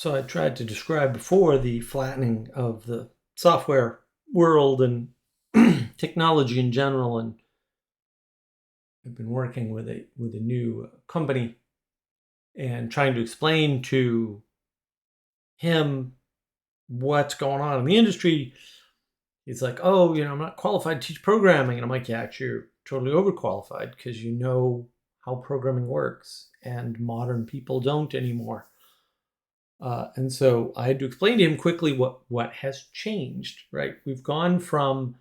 So I tried to describe before the flattening of the software world and technology in general, and I've been working with a new company and trying to explain to him what's going on in the industry. He's like, "Oh, I'm not qualified to teach programming," and I'm like, "Yeah, actually, you're totally overqualified because you know how programming works, and modern people don't anymore." And so I had to explain to him quickly what has changed, right? We've gone from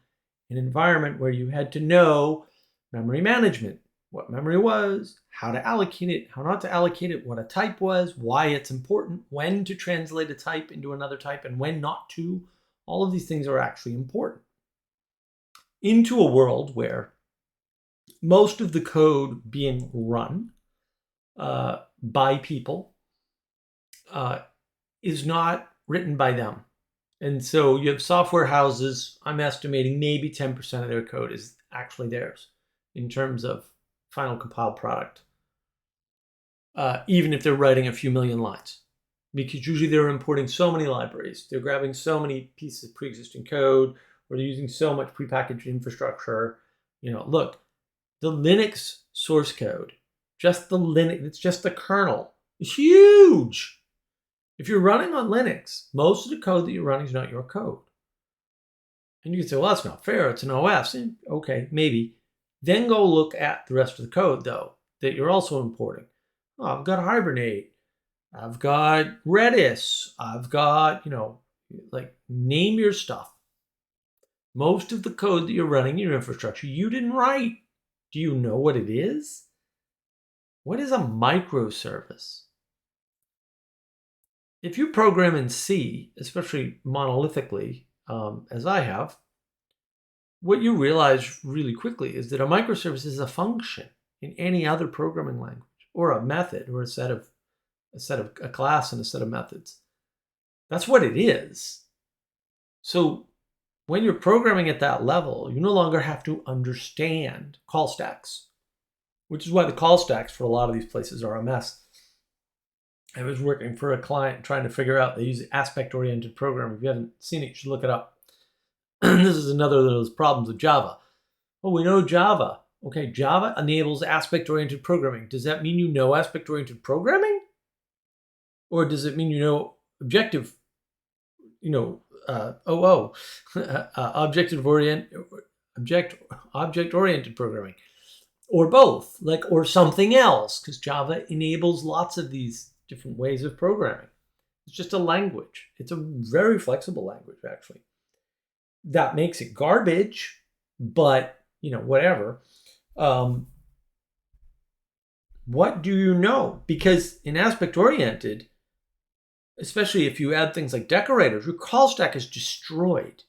an environment where you had to know memory management, what memory was, how to allocate it, how not to allocate it, what a type was, why it's important, when to translate a type into another type, and when not to. All of these things are actually important. Into a world where most of the code being run by people is not written by them. And so you have software houses, I'm estimating maybe 10% of their code is actually theirs in terms of final compiled product, even if they're writing a few million lines. Because usually they're importing so many libraries, they're grabbing so many pieces of pre-existing code, or they're using so much prepackaged infrastructure. Look, the Linux source code, just the Linux, it's just the kernel, is huge. If you're running on Linux, most of the code that you're running is not your code. And you can say, well, that's not fair. It's an OS. Okay, maybe. Then go look at the rest of the code, though, that you're also importing. Oh, I've got Hibernate. I've got Redis. I've got, name your stuff. Most of the code that you're running in your infrastructure, you didn't write. Do you know what it is? What is a microservice? If you program in C, especially monolithically, as I have, what you realize really quickly is that a microservice is a function in any other programming language, or a method, or a class and a set of methods. That's what it is. So when you're programming at that level, you no longer have to understand call stacks, which is why the call stacks for a lot of these places are a mess. I was working for a client trying to figure out, they use aspect-oriented programming. If you haven't seen it, you should look it up. This is another of those problems with Java. Oh, we know Java. Okay, Java enables aspect-oriented programming. Does that mean you know aspect-oriented programming? Or does it mean you know objective, object-oriented programming? Or both, or something else, because Java enables lots of these different ways of programming. It's just a language. It's a very flexible language, actually. That makes it garbage, but, whatever. What do you know? Because in aspect-oriented, especially if you add things like decorators, your call stack is destroyed.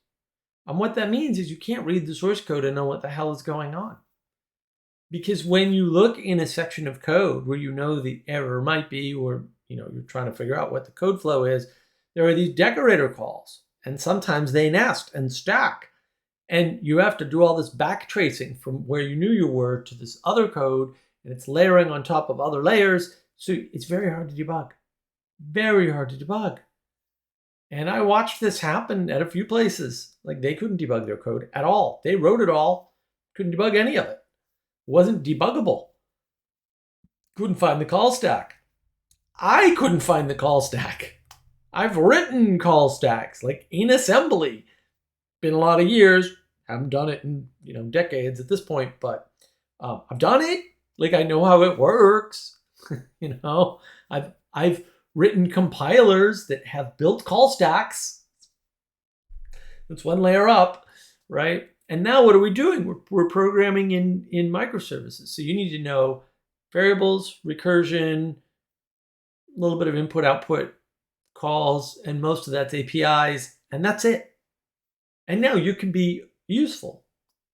And what that means is you can't read the source code and know what the hell is going on. Because when you look in a section of code where you know the error might be, or you're trying to figure out what the code flow is, there are these decorator calls, and sometimes they nest and stack, and you have to do all this back tracing from where you knew you were to this other code, and it's layering on top of other layers, so it's very hard to debug. Very hard to debug. And I watched this happen at a few places. They couldn't debug their code at all. They wrote it all, couldn't debug any of it. Wasn't debuggable. Couldn't find the call stack. I couldn't find the call stack. I've written call stacks, in assembly. Been a lot of years. Haven't done it in, decades at this point, but I've done it. I know how it works. I've written compilers that have built call stacks. That's one layer up, right? And now what are we doing? We're programming in microservices. So you need to know variables, recursion, a little bit of input-output calls, and most of that's APIs, and that's it. And now you can be useful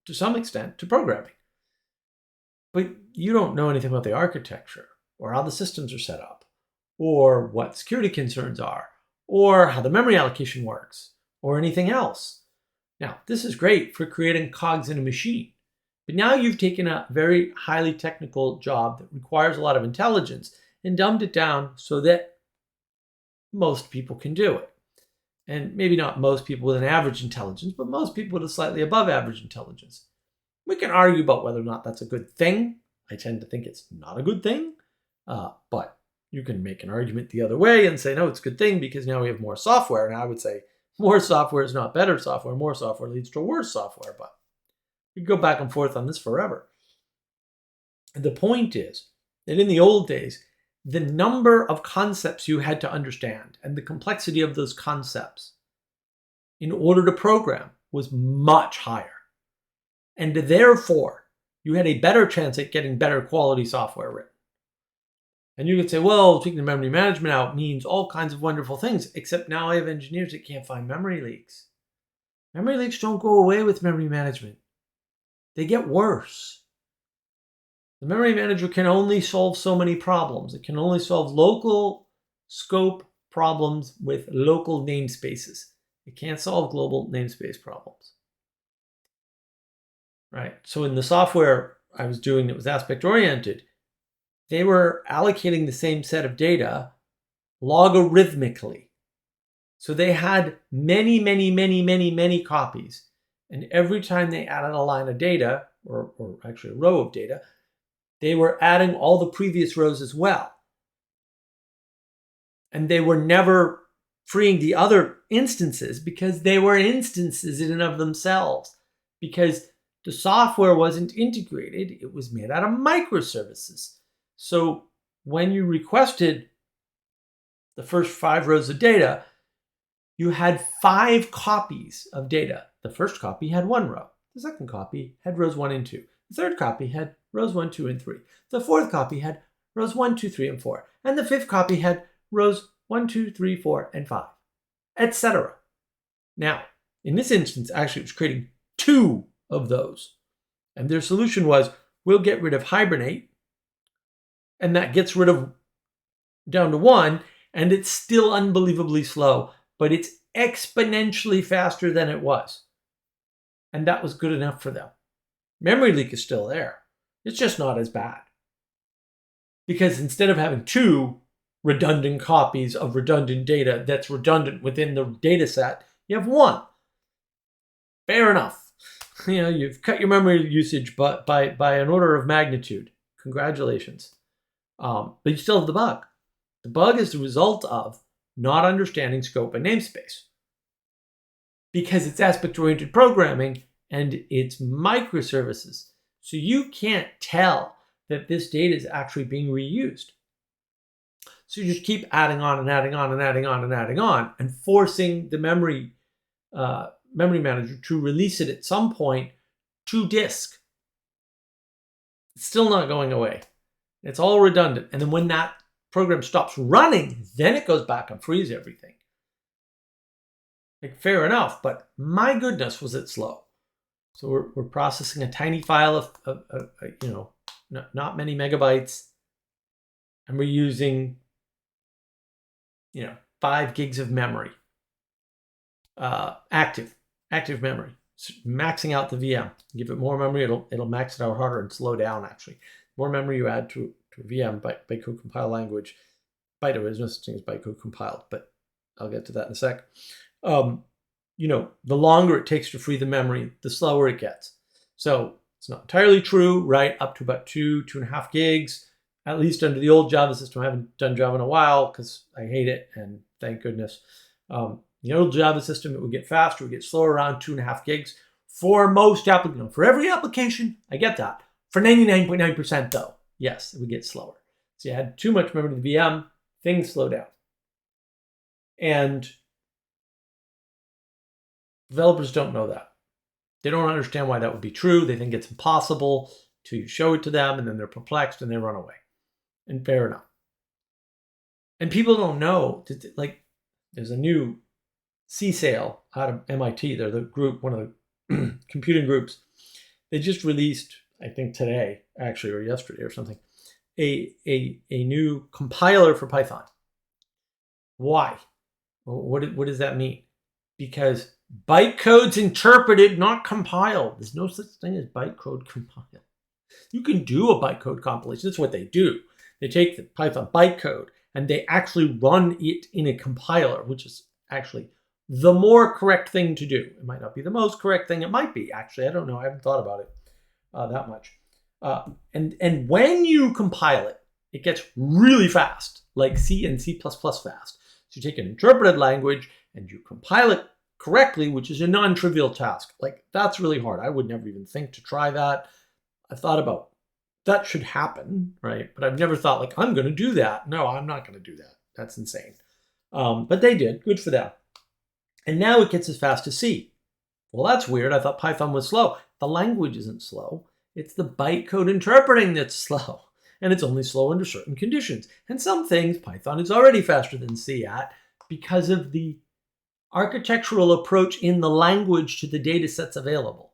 to some extent to programming. But you don't know anything about the architecture, or how the systems are set up, or what security concerns are, or how the memory allocation works, or anything else. Now, this is great for creating cogs in a machine, but now you've taken a very highly technical job that requires a lot of intelligence and dumbed it down so that most people can do it. And maybe not most people with an average intelligence, but most people with a slightly above average intelligence. We can argue about whether or not that's a good thing. I tend to think it's not a good thing, but you can make an argument the other way and say, no, it's a good thing because now we have more software. And I would say more software is not better software. More software leads to worse software, but we can go back and forth on this forever. And the point is that in the old days, the number of concepts you had to understand and the complexity of those concepts in order to program was much higher. And therefore, you had a better chance at getting better quality software written. And you could say, well, taking the memory management out means all kinds of wonderful things, except now I have engineers that can't find memory leaks. Memory leaks don't go away with memory management. They get worse. The memory manager can only solve so many problems. It can only solve local scope problems with local namespaces. It can't solve global namespace problems. Right? So in the software I was doing that was aspect-oriented, they were allocating the same set of data logarithmically. So they had many copies. And every time they added a line of data, or actually a row of data, they were adding all the previous rows as well. And they were never freeing the other instances because they were instances in and of themselves. Because the software wasn't integrated, it was made out of microservices. So when you requested the first 5 rows of data, you had 5 copies of data. The first copy had 1 row. The second copy had rows 1 and 2. The third copy had rows 1, 2, and 3. The fourth copy had rows 1, 2, 3, and 4. And the fifth copy had rows 1, 2, 3, 4, and 5, etc. Now, in this instance, actually, it was creating 2 of those. And their solution was, we'll get rid of hibernate, and that gets rid of down to 1, and it's still unbelievably slow, but it's exponentially faster than it was. And that was good enough for them. Memory leak is still there. It's just not as bad. Because instead of having 2 redundant copies of redundant data that's redundant within the data set, you have 1. Fair enough. You know, you've cut your memory usage by an order of magnitude. Congratulations. But you still have the bug. The bug is the result of not understanding scope and namespace. Because it's aspect-oriented programming and it's microservices. So you can't tell that this data is actually being reused. So you just keep adding on and adding on and adding on and adding on and forcing the memory manager to release it at some point to disk. It's still not going away. It's all redundant. And then when that program stops running, then it goes back and frees everything. Like, fair enough, but my goodness, was it slow. So we're processing a tiny file of not many megabytes, and we're using 5 gigs of memory, active memory, maxing out the VM. Give it more memory, it'll max it out harder and slow down. Actually, more memory you add to a VM by code compiled language. Byte, there's no such thing as bytecode compiled, but I'll get to that in a sec. The longer it takes to free the memory, the slower it gets. So it's not entirely true, right? Up to about 2.5 gigs, at least under the old Java system. I haven't done Java in a while because I hate it, and thank goodness. The old Java system, it would get faster, it would get slower, around 2.5 gigs. For most applications, for every application, I get that. For 99.9% though, yes, it would get slower. So you had too much memory to the VM, things slow down. And developers don't know that. They don't understand why that would be true. They think it's impossible till you show it to them, and then they're perplexed and they run away. And fair enough. And people don't know, there's a new C-Sale out of MIT. They're the group, one of the computing groups. They just released, I think today, actually, or yesterday or something, a new compiler for Python. Why? What does that mean? Because bytecode's interpreted, not compiled. There's no such thing as bytecode compiled. You can do a bytecode compilation. That's what they do. They take the Python bytecode and they actually run it in a compiler, which is actually the more correct thing to do. It might not be the most correct thing. It might be, actually. I don't know. I haven't thought about it that much. And when you compile it, it gets really fast, like C and C++ fast. So you take an interpreted language and you compile it correctly, which is a non-trivial task. Like, that's really hard. I would never even think to try that. I thought about that should happen, right? But I've never thought, like, I'm going to do that. No, I'm not going to do that. That's insane. But they did. Good for them. And now it gets as fast as C. Well, that's weird. I thought Python was slow. The language isn't slow. It's the bytecode interpreting that's slow. And it's only slow under certain conditions. And some things Python is already faster than C at because of the architectural approach in the language to the data sets available.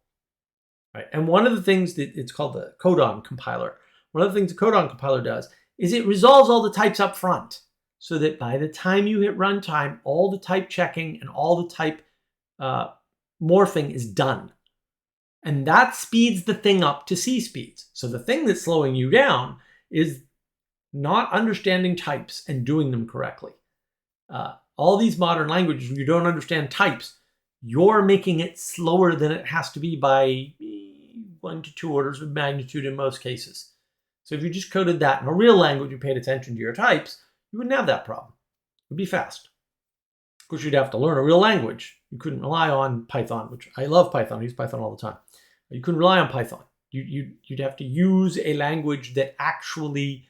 Right? And one of the things that it's called the codon compiler, one of the things the codon compiler does is it resolves all the types up front so that by the time you hit runtime, all the type checking and all the type morphing is done. And that speeds the thing up to C speeds. So the thing that's slowing you down is not understanding types and doing them correctly. All these modern languages, where you don't understand types, you're making it slower than it has to be by 1 to 2 orders of magnitude in most cases. So if you just coded that in a real language and paid attention to your types, you wouldn't have that problem. It would be fast. Of course, you'd have to learn a real language. You couldn't rely on Python, which I love Python. I use Python all the time. You couldn't rely on Python. You'd have to use a language that actually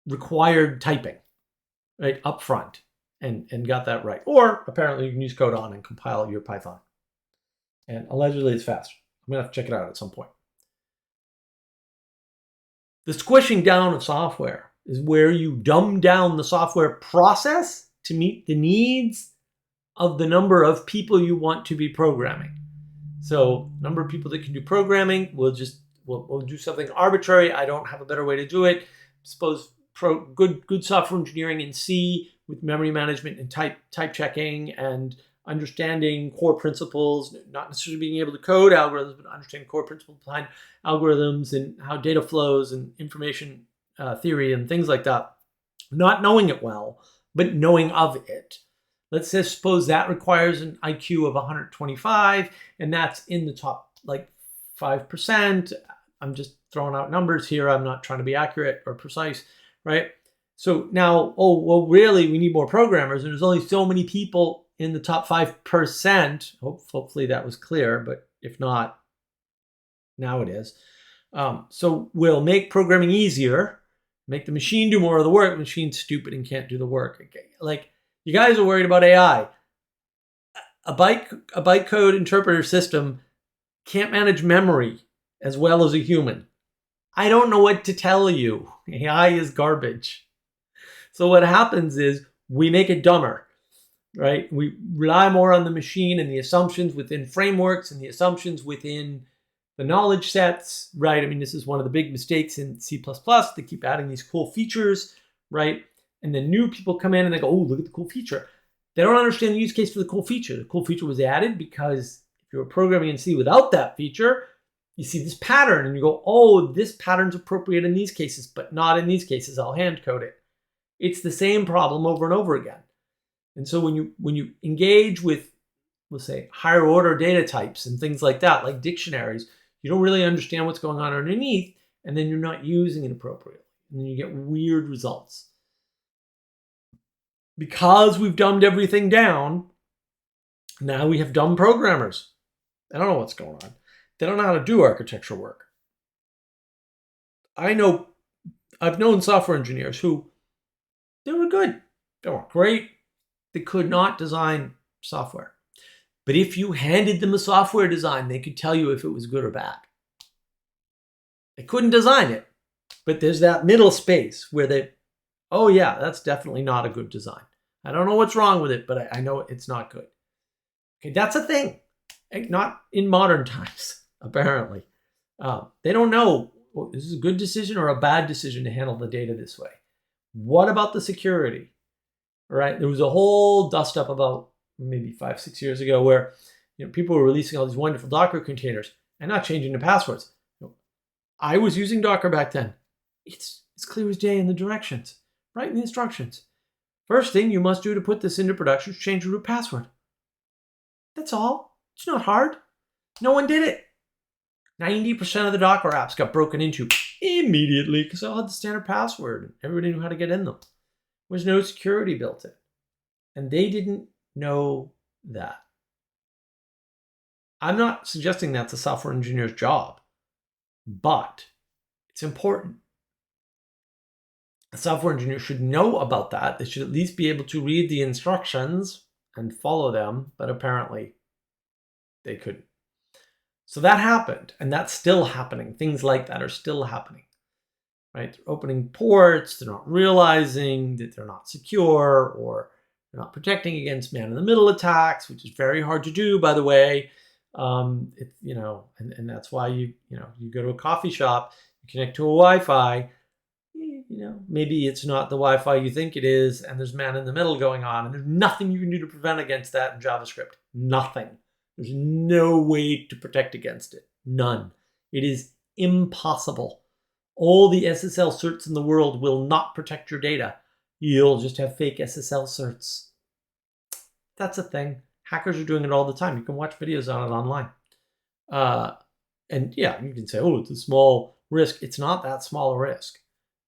required typing, right, up front, and got that right. Or apparently you can use codon and compile your Python. And allegedly it's fast. I'm going to have to check it out at some point. The squishing down of software is where you dumb down the software process to meet the needs of the number of people you want to be programming. So number of people that can do programming, we'll do something arbitrary. I don't have a better way to do it. Suppose good software engineering in C with memory management and type checking and understanding core principles, not necessarily being able to code algorithms, but understanding core principles behind algorithms and how data flows and information theory and things like that. Not knowing it well, but knowing of it. Let's suppose that requires an IQ of 125, and that's in the top like 5%. I'm just throwing out numbers here. I'm not trying to be accurate or precise, right? So now, oh, well, really, we need more programmers, and there's only so many people in the top 5%. Hopefully that was clear, but if not, now it is. So we'll make programming easier, make the machine do more of the work. The machine's stupid and can't do the work. Okay. Like, you guys are worried about AI. A bytecode interpreter system can't manage memory as well as a human. I don't know what to tell you. AI is garbage. So what happens is we make it dumber, right? We rely more on the machine and the assumptions within frameworks and the assumptions within the knowledge sets, right? I mean, this is one of the big mistakes in C++. They keep adding these cool features, right? And then new people come in and they go, oh, look at the cool feature. They don't understand the use case for the cool feature. The cool feature was added because if you were programming in C without that feature, you see this pattern and you go, oh, this pattern's appropriate in these cases, but not in these cases. I'll hand code it. It's the same problem over and over again. And so when you engage with, let's say, higher order data types and things like that, like dictionaries, you don't really understand what's going on underneath, and then you're not using it appropriately. And then you get weird results. Because we've dumbed everything down, now we have dumb programmers. They don't know what's going on. They don't know how to do architecture work. I've known software engineers who, they were good. They weren't great. They could not design software. But if you handed them a software design, they could tell you if it was good or bad. They couldn't design it. But there's that middle space where they, oh yeah, that's definitely not a good design. I don't know what's wrong with it, but I know it's not good. Okay, that's a thing. Not in modern times, apparently. They don't know, well, this is a good decision or a bad decision to handle the data this way. What about the security? All right, there was a whole dust up about maybe 5-6 years ago where people were releasing all these wonderful Docker containers and not changing the passwords. I was using Docker back then. It's clear as day in the directions, Right in the instructions. First thing you must do to put this into production is change the root password. That's all. It's not hard. No one did it. 90% of the Docker apps got broken into immediately because they all had the standard password. Everybody knew how to get in them. There was no security built in. And they didn't know that. I'm not suggesting that's a software engineer's job, but it's important. A software engineer should know about that. They should at least be able to read the instructions and follow them, but apparently they couldn't. So that happened, and that's still happening. Things like that are still happening, right? They're opening ports, they're not realizing that they're not secure, or they're not protecting against man-in-the-middle attacks, which is very hard to do, by the way. And that's why you go to a coffee shop, you connect to a Wi-Fi. Maybe it's not the Wi-Fi you think it is, and there's man-in-the-middle going on, and there's nothing you can do to prevent against that in JavaScript. Nothing. There's no way to protect against it. None. It is impossible. All the SSL certs in the world will not protect your data. You'll just have fake SSL certs. That's a thing. Hackers are doing it all the time. You can watch videos on it online. And yeah, you can say, oh, it's a small risk. It's not that small a risk.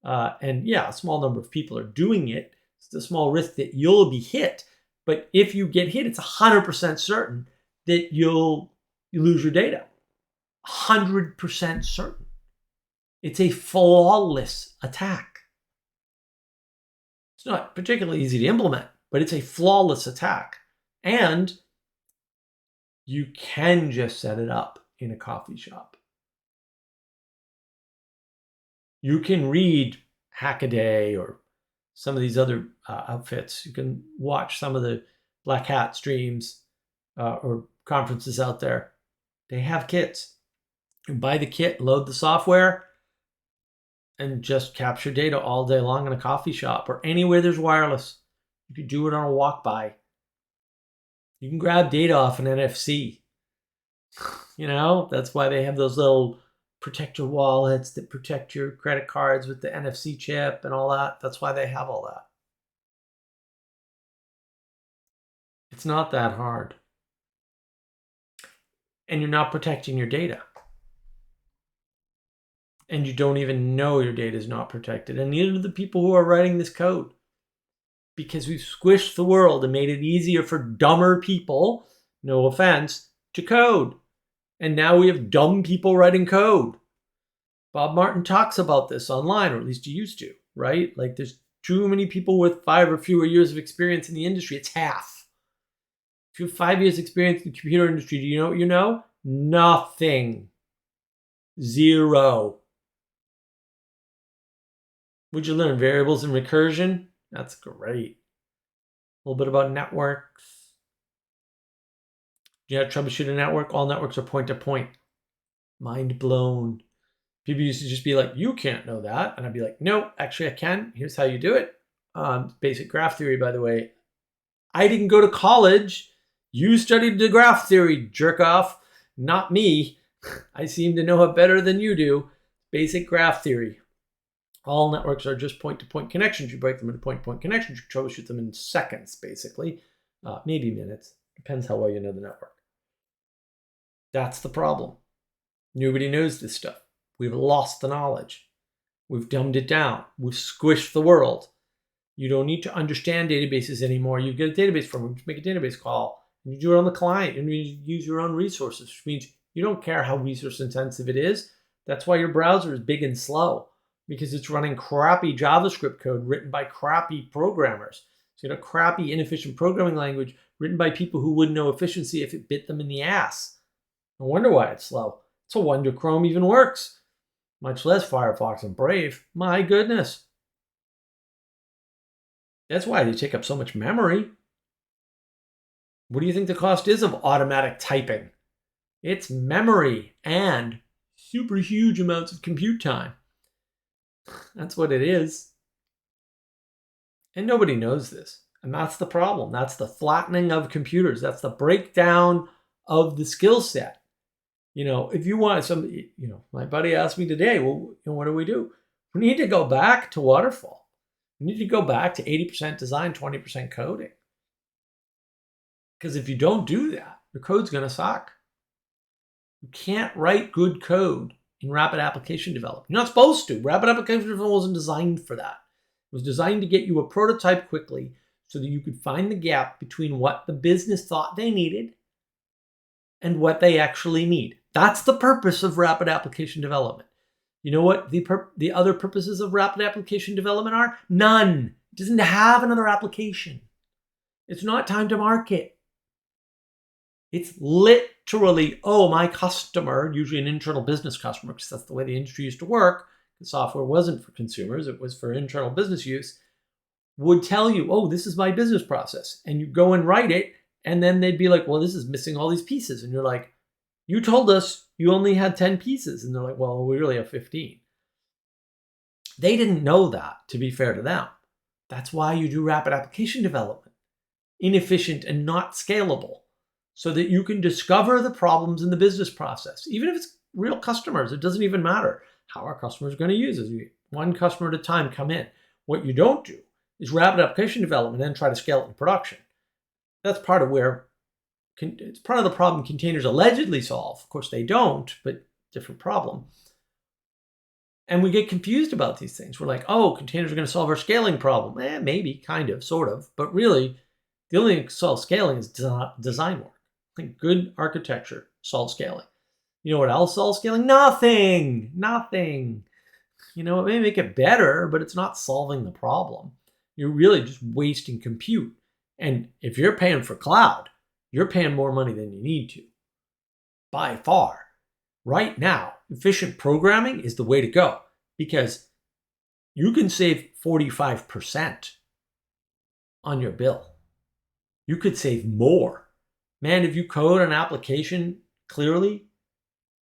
And yeah, a small number of people are doing it. It's a small risk that you'll be hit. But if you get hit, it's 100% certain that you lose your data. 100% certain. It's a flawless attack. It's not particularly easy to implement, but it's a flawless attack. And you can just set it up in a coffee shop. You can read Hackaday or some of these other outfits. You can watch some of the Black Hat streams or conferences out there. They have kits. You buy the kit, load the software, and just capture data all day long in a coffee shop or anywhere there's wireless. You can do it on a walk-by. You can grab data off an NFC. That's why they have those little protector wallets that protect your credit cards with the NFC chip and all that. That's why they have all that. It's not that hard. And you're not protecting your data. And you don't even know your data is not protected. And neither do the people who are writing this code. Because we've squished the world and made it easier for dumber people, no offense, to code. And now we have dumb people writing code. Bob Martin talks about this online, or at least he used to, right? Like there's too many people with 5 or fewer years of experience in the industry. It's half. If you have 5 years experience in the computer industry, do you know what you know? Nothing. Zero. Would you learn variables and recursion? That's great. A little bit about networks. Do you know how to troubleshoot a network? All networks are point-to-point. Mind blown. People used to just be like, you can't know that. And I'd be like, no, actually I can. Here's how you do it. Basic graph theory, by the way. I didn't go to college. You studied the graph theory, jerk off. Not me. I seem to know it better than you do. Basic graph theory. All networks are just point-to-point connections. You break them into point-to-point connections. You troubleshoot them in seconds, basically. Maybe minutes. Depends how well you know the network. That's the problem. Nobody knows this stuff. We've lost the knowledge. We've dumbed it down. We've squished the world. You don't need to understand databases anymore. You get a database from them. You make a database call. You do it on the client. You use your own resources, which means you don't care how resource intensive it is. That's why your browser is big and slow, because it's running crappy JavaScript code written by crappy programmers. So you know, crappy, inefficient programming language written by people who wouldn't know efficiency if it bit them in the ass. No wonder why it's slow. It's a wonder Chrome even works. Much less Firefox and Brave. My goodness. That's why they take up so much memory. What do you think the cost is of automatic typing? It's memory and super huge amounts of compute time. That's what it is. And nobody knows this. And that's the problem. That's the flattening of computers. That's the breakdown of the skill set. If you want somebody, my buddy asked me today, well, what do? We need to go back to waterfall. You need to go back to 80% design, 20% coding. Because if you don't do that, your code's going to suck. You can't write good code in rapid application development. You're not supposed to. Rapid application development wasn't designed for that. It was designed to get you a prototype quickly so that you could find the gap between what the business thought they needed and what they actually need. That's the purpose of rapid application development. You know what the other purposes of rapid application development are? None. It doesn't have another application. It's not time to market. It's literally, oh, my customer, usually an internal business customer, because that's the way the industry used to work. The software wasn't for consumers, it was for internal business use, would tell you, oh, this is my business process. And you go and write it, and then they'd be like, well, this is missing all these pieces. And you're like, you told us you only had 10 pieces. And they're like, well, we really have 15. They didn't know that, to be fair to them. That's why you do rapid application development. Inefficient and not scalable, so that you can discover the problems in the business process. Even if it's real customers, it doesn't even matter how our customers are going to use it. You, one customer at a time, come in. What you don't do is rapid application development and then try to scale it in production. That's part of where it's part of the problem containers allegedly solve. Of course, they don't, but different problem. And we get confused about these things. We're like, oh, containers are going to solve our scaling problem. Maybe, kind of, sort of. But really, the only thing that solves scaling is design work. I think good architecture solves scaling. You know what else solves scaling? Nothing. You know, it may make it better, but it's not solving the problem. You're really just wasting compute. And if you're paying for cloud, you're paying more money than you need to. By far. Right now, efficient programming is the way to go, because you can save 45% on your bill. You could save more. Man, if you code an application clearly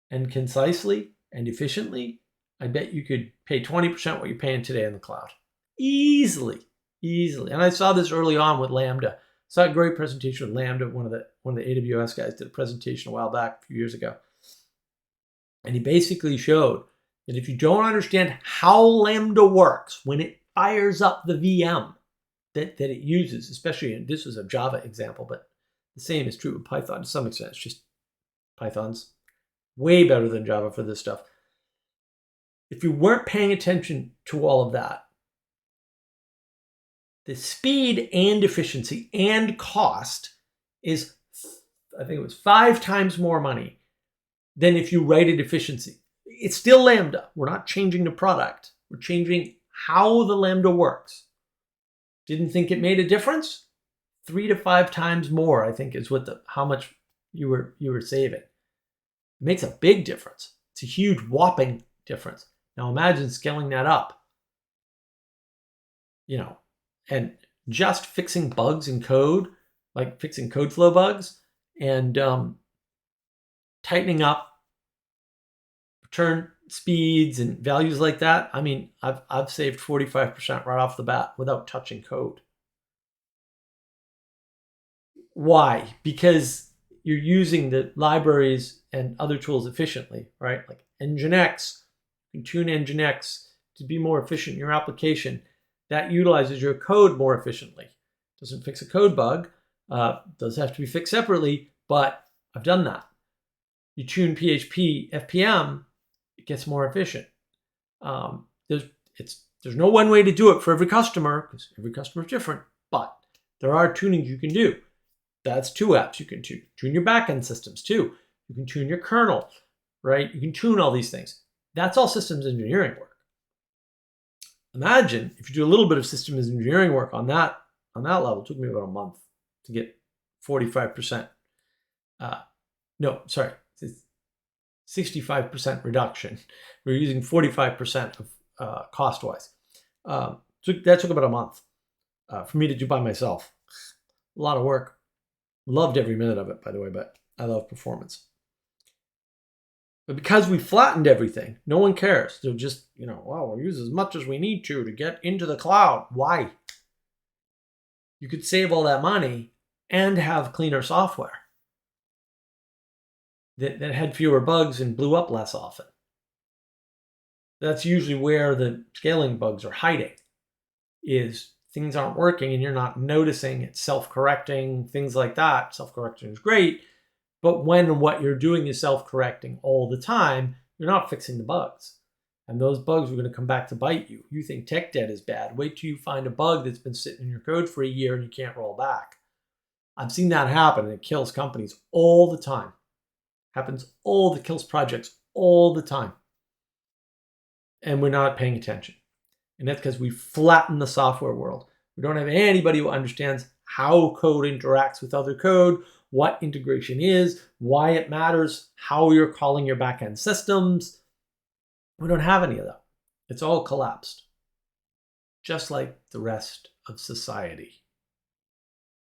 and concisely and efficiently, I bet you could pay 20% what you're paying today in the cloud. Easily. And I saw this early on with Lambda. I saw a great presentation with Lambda. One of the AWS guys did a presentation a while back, a few years ago. And he basically showed that if you don't understand how Lambda works when it fires up the VM that it uses, especially, and this was a Java example, but the same is true with Python to some extent. It's just Python's way better than Java for this stuff. If you weren't paying attention to all of that, the speed and efficiency and cost is, I think it was 5 times more money than if you write it efficiency. It's still Lambda. We're not changing the product. We're changing how the Lambda works. Didn't think it made a difference? 3 to 5 times more, I think, is what how much you were saving. It makes a big difference. It's a huge whopping difference. Now imagine scaling that up, you know, and just fixing bugs in code, like fixing code flow bugs and tightening up return speeds and values like that. I mean, I've saved 45% right off the bat without touching code. Why? Because you're using the libraries and other tools efficiently, right? Like Nginx, you can tune Nginx to be more efficient in your application. That utilizes your code more efficiently. Doesn't fix a code bug. Does have to be fixed separately, but I've done that. You tune PHP, FPM, it gets more efficient. There's no one way to do it for every customer, because every customer is different, but there are tunings you can do. That's 2 apps you can tune. Tune your backend systems too. You can tune your kernel, right? You can tune all these things. That's all systems engineering work. Imagine if you do a little bit of systems engineering work on that level. It took me about a month to get 45%. 65% reduction. We're using 45% of cost-wise. That took about a month for me to do by myself. A lot of work. Loved every minute of it, by the way, but I love performance. But because we flattened everything, no one cares. They're just, well, we'll use as much as we need to get into the cloud. Why? You could save all that money and have cleaner software that had fewer bugs and blew up less often. That's usually where the scaling bugs are hiding. is things aren't working and you're not noticing, it's self-correcting, things like that. Self-correcting is great, but when what you're doing is self-correcting all the time, you're not fixing the bugs. And those bugs are going to come back to bite you. You think tech debt is bad. Wait till you find a bug that's been sitting in your code for a year and you can't roll back. I've seen that happen, and it kills companies all the time. It kills projects all the time. And we're not paying attention. And that's because we flatten the software world. We don't have anybody who understands how code interacts with other code, what integration is, why it matters, how you're calling your backend systems. We don't have any of that. It's all collapsed, just like the rest of society.